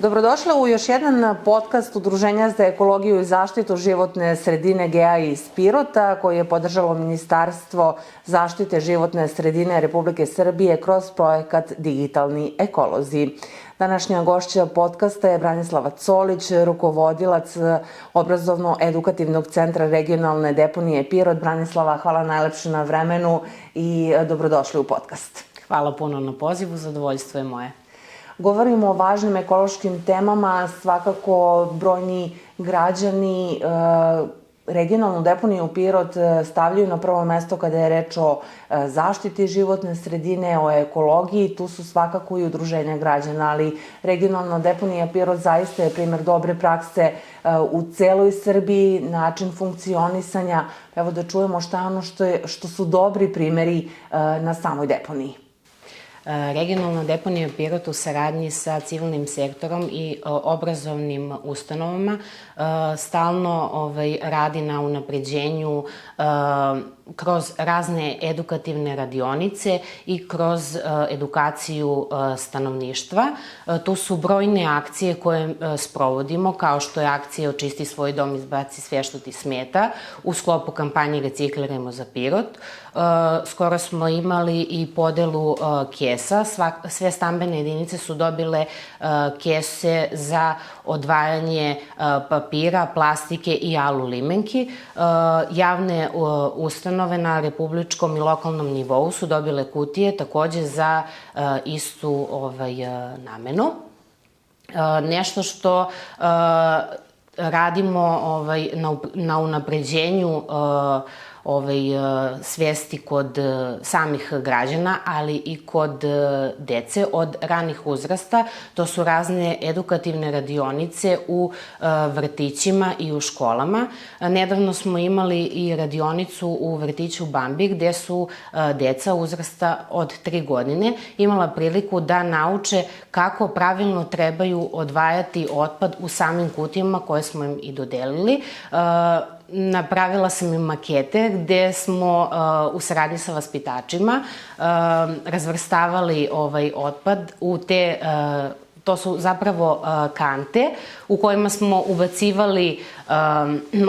Dobrodošla u još jedan podcast Udruženja za ekologiju i zaštitu životne sredine GEA iz Pirota, koji je podržalo Ministarstvo zaštite životne sredine Republike Srbije kroz projekat Digitalni ekolozi. Današnja gošća podcasta je Branislava Colić, rukovodilac obrazovno-edukativnog centra regionalne deponije Pirot. Branislava, hvala najlepše na vremenu i dobrodošli u podcast. Hvala puno na pozivu, zadovoljstvo je moje. Govorimo o važnim ekološkim temama, svakako brojni građani regionalnu deponiju Pirot stavljaju na prvo mesto kada je reč o zaštiti životne sredine, o ekologiji. Tu su svakako i udruženja građana, ali regionalna deponija Pirot zaista je primer dobre prakse u celoj Srbiji, način funkcionisanja. Evo da čujemo šta je ono što su dobri primeri na samoj deponiji. Regionalna deponija Pirot u saradnji sa civilnim sektorom i obrazovnim ustanovama stalno radi na unapređenju kroz razne edukativne radionice i kroz edukaciju stanovništva. Tu su brojne akcije koje sprovodimo, kao što je akcija Očisti svoj dom, izbaci sve što ti smeta, u sklopu kampanje Reciklirajmo za Pirot. Skoro smo imali i podelu kesa. Sve stambene jedinice su dobile kese za odvajanje papira, plastike i alu limenki. Javne ustanove na republičkom i lokalnom nivou su dobile kutije takođe za istu namenu. Nešto što radimo na unapređenju svesti kod samih građana, ali i kod dece od ranih uzrasta. To su razne edukativne radionice u vrtićima i u školama. Nedavno smo imali i radionicu u vrtiću Bambi, gde su deca uzrasta od 3 godine imala priliku da nauče kako pravilno trebaju odvajati otpad u samim kutijama koje smo im i dodelili. Napravila sam im makete gde smo u saradnji sa vaspitačima razvrstavali otpad u te, to su zapravo kante u kojima smo ubacivali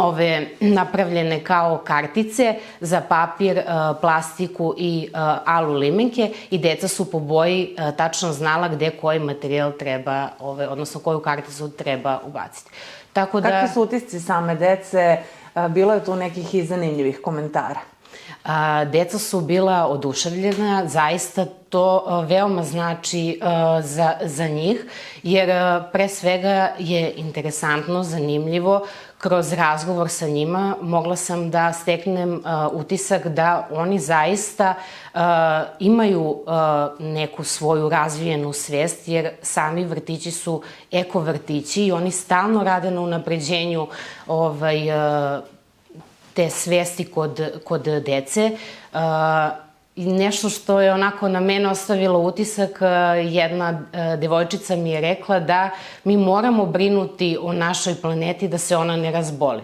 ove napravljene kao kartice za papir, plastiku i alu limenke i deca su po boji tačno znala gde koji materijal treba, odnosno koju karticu treba ubaciti. Kakvi su utisci same dece? Bilo je tu nekih i zanimljivih komentara. Deca su bila oduševljena, zaista to veoma znači za njih, jer pre svega je interesantno, zanimljivo. Kroz razgovor sa njima mogla sam da steknem utisak da oni zaista imaju neku svoju razvijenu svest, jer sami vrtići su eko vrtići i oni stalno rade na unapređenju te svesti kod dece. I nešto što je onako na mene ostavilo utisak, jedna devojčica mi je rekla da mi moramo brinuti o našoj planeti da se ona ne razboli.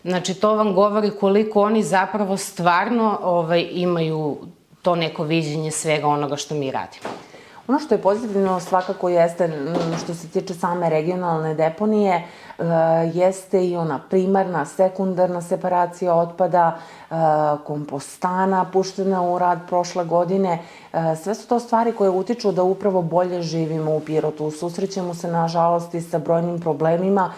Znači, to vam govori koliko oni zapravo stvarno imaju to neko viđenje svega onoga što mi radimo. Ono što je pozitivno svakako jeste, što se tiče same regionalne deponije, jeste i ona primarna, sekundarna separacija otpada, kompostana puštena u rad prošle godine. Sve su to stvari koje utiču da upravo bolje živimo u Pirotu. Susrećemo se, nažalost, i sa brojnim problemima.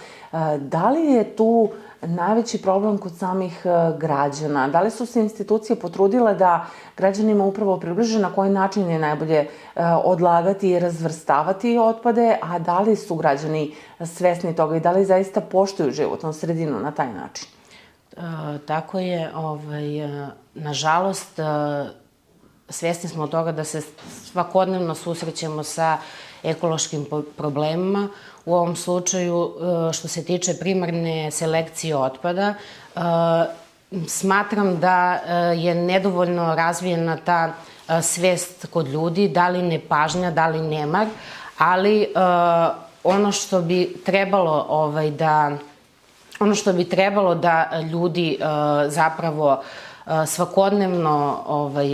Da li je tu najveći problem kod samih građana? Da li su se institucije potrudile da građanima upravo približe na koji način je najbolje odlagati i razvrstavati otpade, a da li su građani svesni toga i da li zaista poštuju životnu sredinu na taj način? Tako je. Nažalost, svesni smo od toga da se svakodnevno susrećemo sa ekološkim problemima. U ovom slučaju, što se tiče primarne selekcije otpada, smatram da je nedovoljno razvijena ta svest kod ljudi, da li nepažnja, da li nemar, ali ono što bi trebalo da ljudi zapravo svakodnevno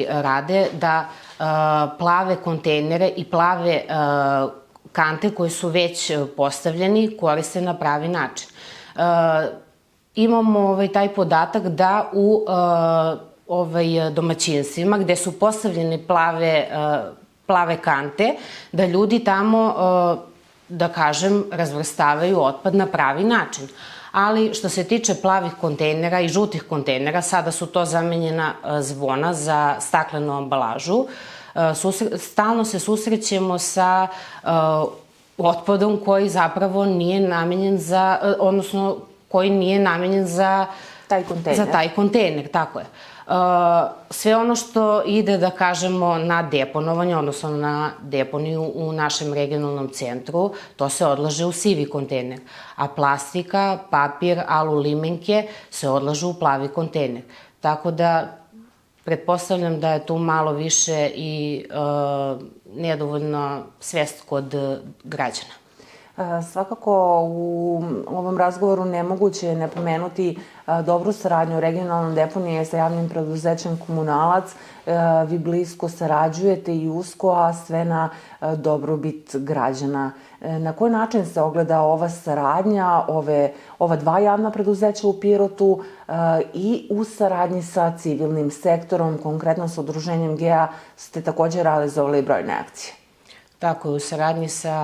rade, da plave kontejnere i plave kante koji su već postavljeni koriste na pravi način. Imamo taj podatak da u domaćinstvima gde su postavljene plave kante, da ljudi tamo, da kažem, razvrstavaju otpad na pravi način. Ali što se tiče plavih kontejnera i žutih kontejnera, sada su to zamenjena zvona za staklenu ambalažu, stalno se susrećemo sa otpadom koji zapravo nije namenjen za, odnosno koji nije namenjen za taj kontejner, tako je. Sve ono što ide, da kažemo, na deponovanje, odnosno na deponiju u našem regionalnom centru, to se odlaže u sivi kontejner. A plastika, papir, alulimenke se odlažu u plavi kontejner. Tako da, pretpostavljam da je tu malo više i nedovoljna svest kod građana. Svakako u ovom razgovoru nemoguće je ne pomenuti dobru saradnju regionalne deponije sa javnim preduzećem Komunalac. Vi blisko sarađujete i usko, a sve na dobrobit građana. Na koji način se ogleda ova saradnja, ova dva javna preduzeća u Pirotu i u saradnji sa civilnim sektorom, konkretno sa udruženjem GEA, ste takođe realizovali brojne akcije? Tako je, u saradnji sa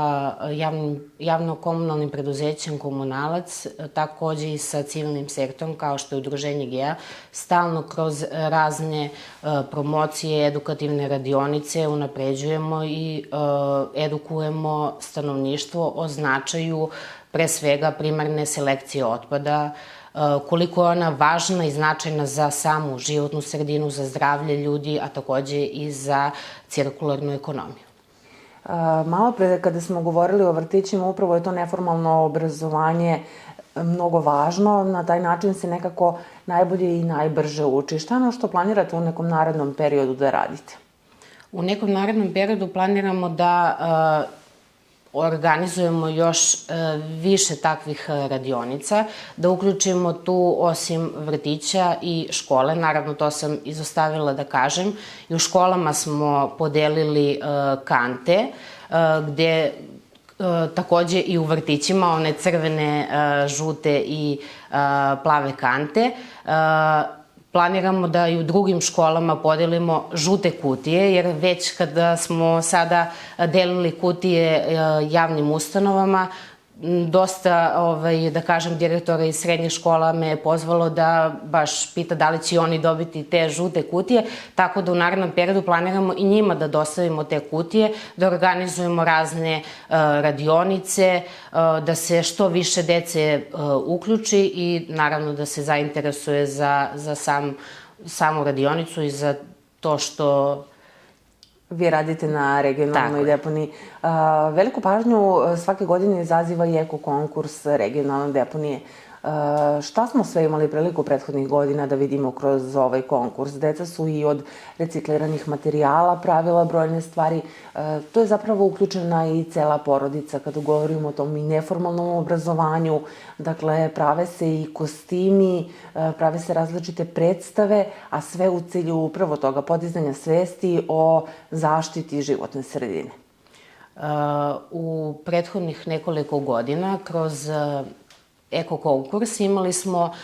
javno-komunalnim preduzećem Komunalac, takođe i sa civilnim sektorom, kao što je udruženje GEA, stalno kroz razne promocije, edukativne radionice unapređujemo i edukujemo stanovništvo o značaju, pre svega, primarne selekcije otpada, koliko je ona važna i značajna za samu životnu sredinu, za zdravlje ljudi, a takođe i za cirkularnu ekonomiju. Malo pre, kada smo govorili o vrtićima, upravo je to neformalno obrazovanje mnogo važno. Na taj način se nekako najbolje i najbrže uči. Šta je ono što planirate u nekom narednom periodu da radite? U nekom narednom periodu planiramo da organizujemo još više takvih radionica, da uključimo tu osim vrtića i škole, naravno to sam izostavila da kažem, i u školama smo podelili kante, gde takođe i u vrtićima, one crvene, žute i plave kante. Planiramo da i u drugim školama podelimo žute kutije, jer već kada smo sada delili kutije javnim ustanovama, dosta, da kažem, direktora iz srednjih škola me je pozvalo da baš pita da li će oni dobiti te žute kutije, tako da u narednom periodu planiramo i njima da dostavimo te kutije, da organizujemo razne radionice, da se što više dece uključi i naravno da se zainteresuje za samu radionicu i za to što vi radite na regionalnoj deponiji. Veliku pažnju svake godine izaziva i eko-konkurs regionalne deponije. Šta smo sve imali priliku prethodnih godina da vidimo kroz ovaj konkurs? Deca su i od recikliranih materijala pravila brojne stvari. To je zapravo uključena i cela porodica kada govorimo o tom i neformalnom obrazovanju. Dakle, prave se i kostimi, prave se različite predstave, a sve u cilju upravo toga podizanja svesti o zaštiti životne sredine. U prethodnih nekoliko godina kroz eko-konkurs imali smo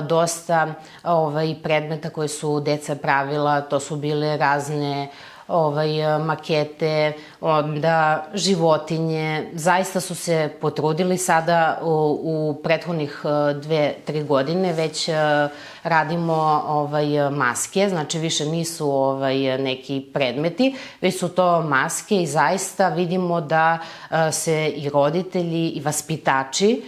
dosta predmeta koje su deca pravila, to su bile razne makete, onda životinje. Zaista su se potrudili sada u prethodnih 2-3 godine, već radimo maske, znači više nisu neki predmeti, već su to maske i zaista vidimo da se i roditelji i vaspitači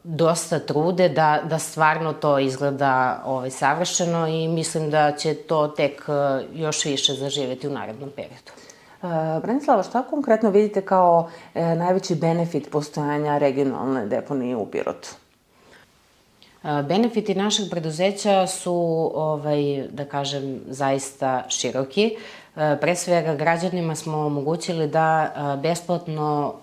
dosta trude da stvarno to izgleda savršeno i mislim da će to tek još više zaživeti u narednom periodu. Branislava, šta konkretno vidite kao najveći benefit postojanja regionalne deponije u Pirotu? Benefiti našeg preduzeća su, da kažem, zaista široki. Pre svega, građanima smo omogućili da besplatno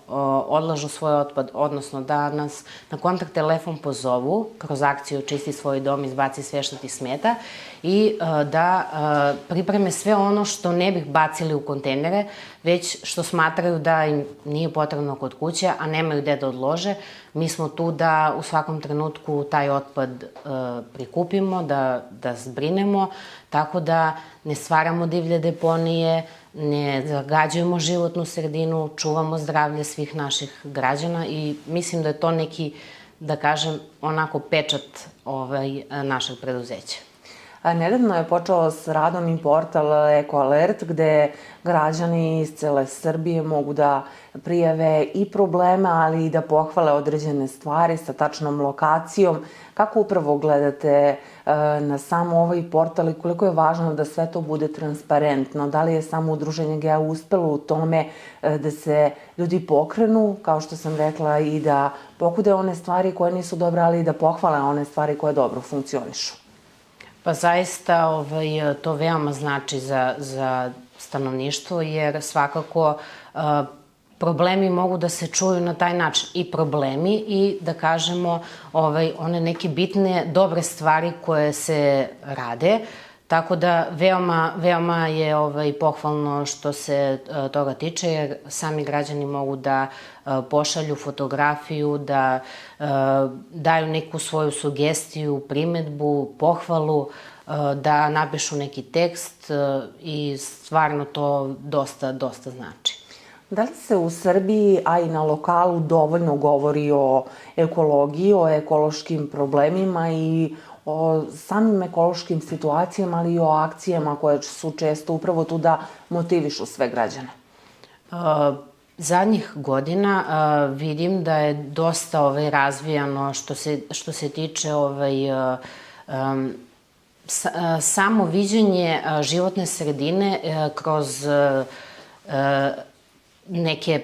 odlažu svoj otpad, odnosno da nas na kontakt telefon pozovu kroz akciju Čisti svoj dom, izbaci sve što ti smeta i da pripreme sve ono što ne bih bacili u kontejnere, već što smatraju da im nije potrebno kod kuće, a nemaju gde da odlože. Mi smo tu da u svakom trenutku taj otpad prikupimo, da zbrinemo, tako da ne stvaramo divlje deponije, ne zagađujemo životnu sredinu, čuvamo zdravlje svih naših građana i mislim da je to neki, da kažem, onako pečat našeg preduzeća. Nedavno je počeo s radom i portal Eko Alert, gde građani iz cele Srbije mogu da prijave i probleme, ali i da pohvale određene stvari sa tačnom lokacijom. Kako upravo gledate na samo ovaj portal i koliko je važno da sve to bude transparentno? Da li je samo Udruženje GEA uspelo u tome da se ljudi pokrenu, kao što sam rekla, i da pokude one stvari koje nisu dobre, ali i da pohvale one stvari koje dobro funkcionišu? Pa zaista to veoma znači za stanovništvo, jer svakako problemi mogu da se čuju na taj način. I problemi i da kažemo one neke bitne, dobre stvari koje se rade. Tako da veoma je pohvalno što se toga tiče, jer sami građani mogu da pošalju fotografiju, da daju neku svoju sugestiju, primetbu, pohvalu, da napišu neki tekst i stvarno to dosta znači. Da li se u Srbiji, a i na lokalu, dovoljno govori o ekologiji, o ekološkim problemima i o samim ekološkim situacijama, ali i o akcijama koje su često upravo tu da motivišu sve građane? Zadnjih godina vidim da je dosta razvijano što se tiče samo viđenje životne sredine kroz neke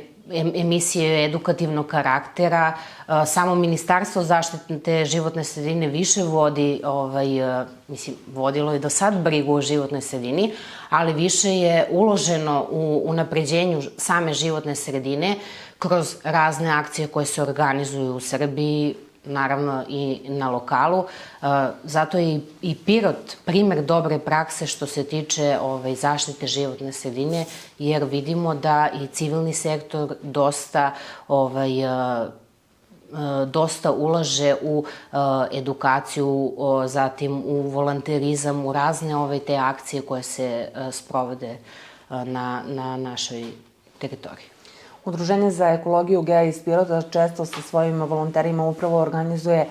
emisije edukativnog karaktera. Samo Ministarstvo zaštite životne sredine više vodi, vodilo je do sad brigu o životnoj sredini, ali više je uloženo u unapređenju same životne sredine kroz razne akcije koje se organizuju u Srbiji, naravno i na lokalu. Zato je i Pirot primer dobre prakse što se tiče zaštite životne sredine, jer vidimo da i civilni sektor dosta ulaže u edukaciju, zatim u volonterizam, u razne te akcije koje se sprovode na našoj teritoriji. Udruženje za ekologiju GEA iz Pirota često sa svojim volonterima upravo organizuje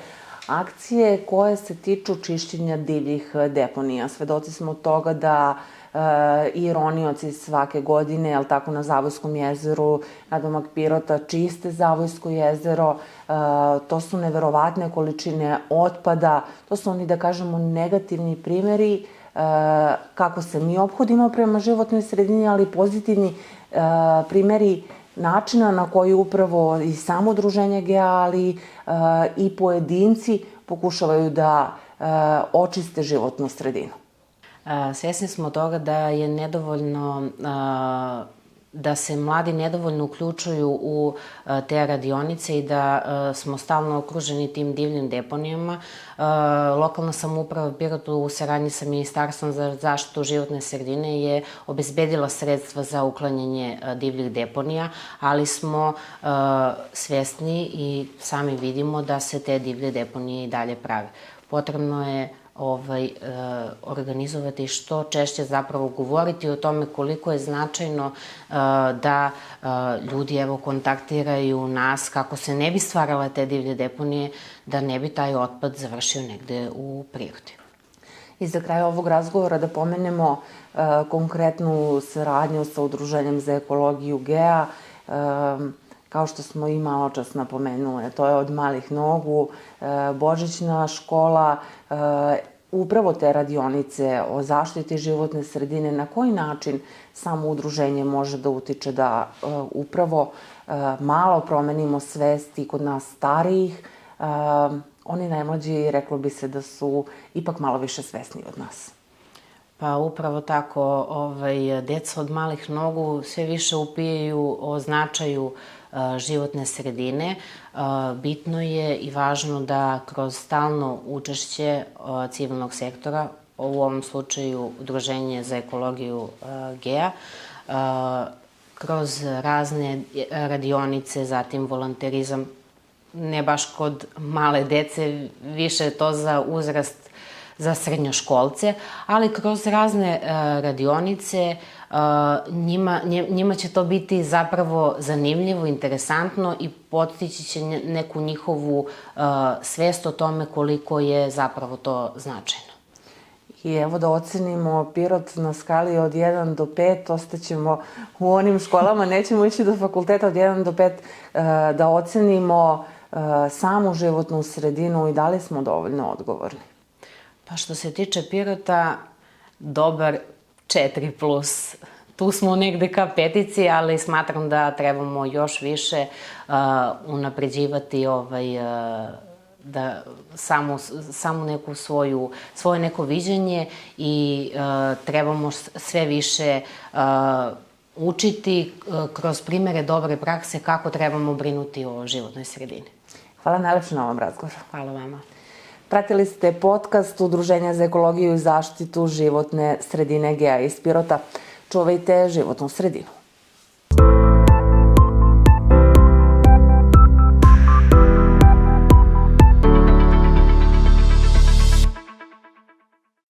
akcije koje se tiču čišćenja divljih deponija. Svedoci smo toga da i ronioci svake godine, jel tako, na Zavojskom jezeru, nadomak Pirota, čiste Zavojsko jezero. To su neverovatne količine otpada, to su oni, da kažemo, negativni primeri kako se mi ophodimo prema životnoj sredini, ali pozitivni primeri načina na koji upravo i samo udruženje GEA, ali i pojedinci pokušavaju da očiste životnu sredinu. Svesni smo toga da je nedovoljno, da se mladi nedovoljno uključuju u te radionice i da smo stalno okruženi tim divljim deponijama. Lokalna samouprava Pirotu u saradnji sa Ministarstvom za zaštitu životne sredine je obezbedila sredstva za uklanjanje divljih deponija, ali smo svesni i sami vidimo da se te divlje deponije i dalje prave. Potrebno je organizovati što češće, zapravo govoriti o tome koliko je značajno da ljudi kontaktiraju nas kako se ne bi stvarale te divlje deponije, da ne bi taj otpad završio negde u prirodi. I za kraj ovog razgovora da pomenemo konkretnu saradnju sa Udruženjem za ekologiju GEA. Kao što smo i malo čas napomenule, to je od malih nogu, božićna škola, upravo te radionice o zaštiti životne sredine. Na koji način samo udruženje može da utiče da upravo malo promenimo svesti kod nas starijih? Oni najmlađi, reklo bi se da su ipak malo više svesni od nas. Pa upravo tako, deca od malih nogu sve više upijaju o značaju životne sredine. Bitno je i važno da kroz stalno učešće civilnog sektora, u ovom slučaju Udruženje za ekologiju GEA, kroz razne radionice, zatim volonterizam, ne baš kod male dece, više to za uzrast za srednjoškolce, ali kroz razne radionice njima će to biti zapravo zanimljivo, interesantno i postići će neku njihovu svest o tome koliko je zapravo to značajno. I evo da ocenimo Pirot na skali od 1 do 5, ostaćemo u onim školama, nećemo ići do fakulteta od 1 do 5, da ocenimo samu životnu sredinu i da li smo dovoljno odgovorni. Pa što se tiče Pirota, dobar 4+. Tu smo negde ka petici, ali smatram da trebamo još više unapređivati da samo neku svoje neko viđenje i trebamo sve više učiti kroz primere dobre prakse kako trebamo brinuti o životnoj sredini. Hvala najlepše na ovom razgovoru. Hvala vama. Pratili ste podcast Udruženja za ekologiju i zaštitu životne sredine GEA iz Pirota. Čuvajte životnu sredinu.